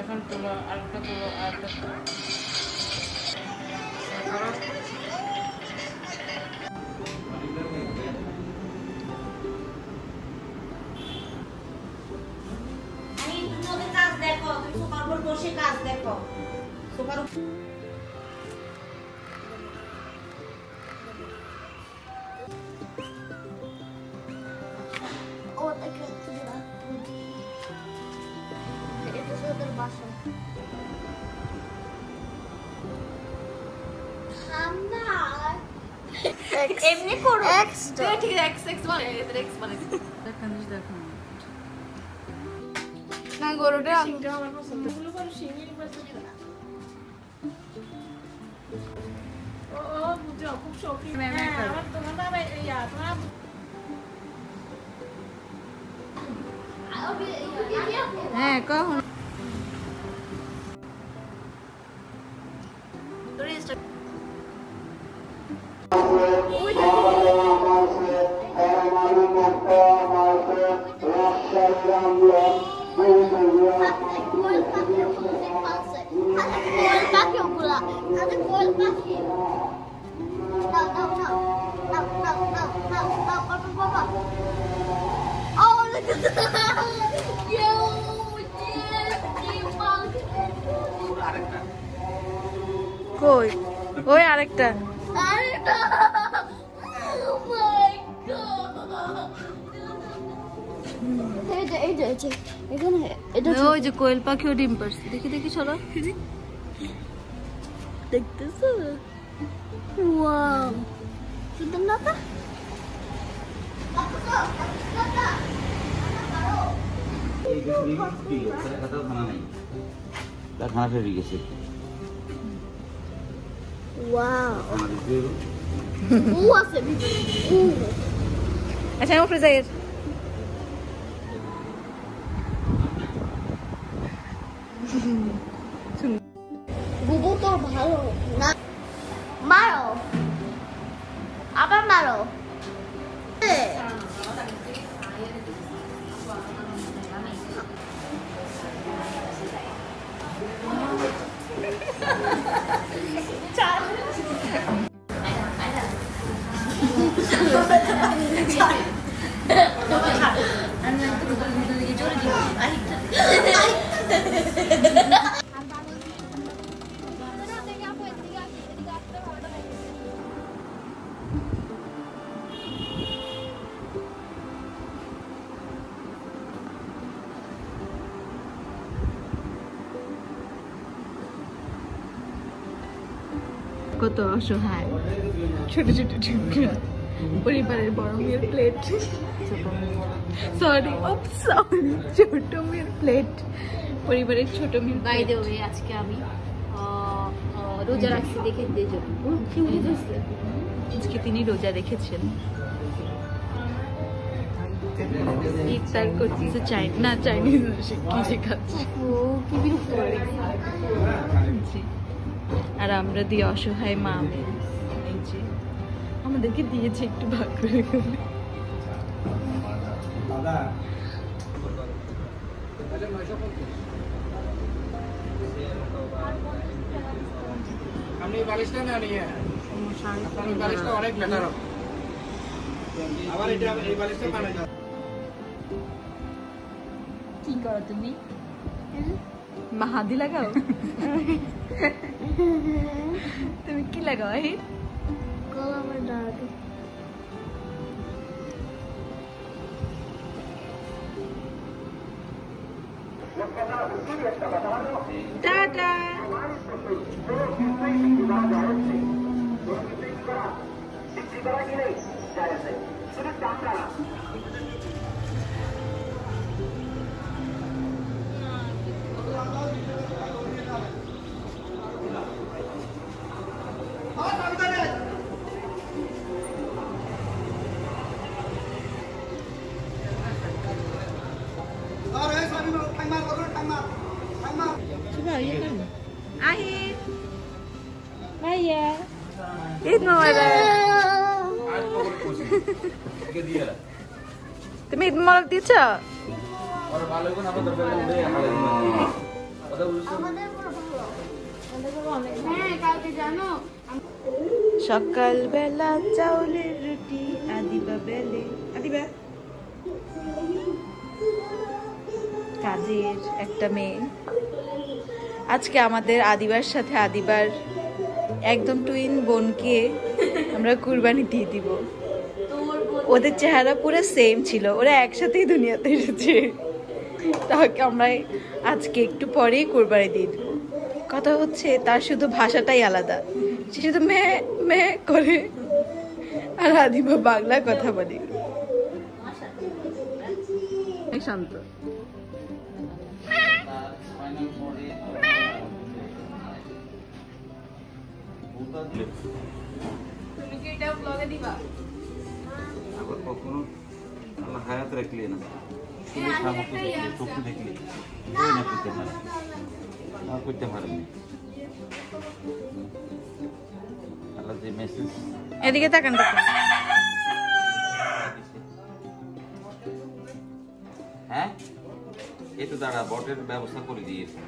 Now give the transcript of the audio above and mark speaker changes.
Speaker 1: এখন তুলো আরেকটা তুলো আরেকটা
Speaker 2: কাজ দেখো, তুমি সোফার উপর বসে কাজ দেখো। সোফার এমনি করো এক্স ঠিক আছে এক্স এক্স মানে এদের এক্স মানে
Speaker 1: দেখেন দেখেন
Speaker 2: না গরুটা শিংটা আমার পছন্দ গুলো করো শিংই পছন্দ না ও বুঝো খুব শৌখিন আমার তোমার বাবা ইয়া তোমার
Speaker 1: হ্যাঁ কখন কই ওই আরেকটা ওই যে কোয়েল পাখিও ডিম পারছে দেখি দেখি সরা দেখতেছো ওয়াও সুন্দর না তা
Speaker 3: খানা ফেরে গেছে
Speaker 1: আচ্ছা উপরে যাই
Speaker 2: বুবু তো ভালো না মারো আবার মারো
Speaker 1: কত অসহায় ছোট ছোট টুকরা পরিবারের বড় মেয়ের প্লেট সরি ছোট মেয়ের প্লেট পরিবারের ছোট মেয়ের
Speaker 2: বাই দ্য ওয়ে আজকে আমি রোজা রাখছি দেখে দেজো কি বুঝেছে
Speaker 1: আজকে তিনি রোজা রেখেছেন ইফতার করতেছে চাইনিজ কি শেখাচ্ছে
Speaker 2: কি বিরক্ত করে
Speaker 1: জি আর আমরা দিয়ে অসহায় মা এই যে আমাদেরকে দিয়েছে একটু ভাগ করে করে
Speaker 4: আপনি বালিশটা না নিয়ে বালিশটা অনেক বেটার হবে আবার এটা এই বালিশটা বানাই দাও
Speaker 1: কি করো তুমি মাহাদি লাগাও তুমি কি লাগাও এই
Speaker 2: আমার দাঁড়াতে
Speaker 1: টাটা আহিদ ভাইয়া ঈদ মোবারক তুমি ঈদ মোবারক দিয়েছ সকালবেলা চাউলের রুটি আদিবা বেলে আদিবা কাজের একটা মেয়ে আজকে আমাদের আদিবার সাথে আদিবার একদম টুইন বোনকে আমরা কুরবানি দিয়ে দিব ওদের চেহারা পুরো সেম ছিল ওরা একসাথেই দুনিয়াতে এসেছে তাকে আমরা আজকে একটু পরেই কুরবানি দিয়ে দিব কথা হচ্ছে তার শুধু ভাষাটাই আলাদা সে শুধু মেয়ে মেয়ে করে আর আদিবা বাংলা কথা বলে শান্ত তুমি কি এটা ব্লগে দিবা
Speaker 3: আবার কখনো আল্লাহ হায়াত রাখলে না চোখে দেখলে না করতে পারে না করতে পারেনি আল্লাহ যে মেসেজ
Speaker 1: এদিকে তাকান দেখুন
Speaker 3: হ্যাঁ এই তো দাঁড়া বটের ব্যবস্থা করে দিয়েছে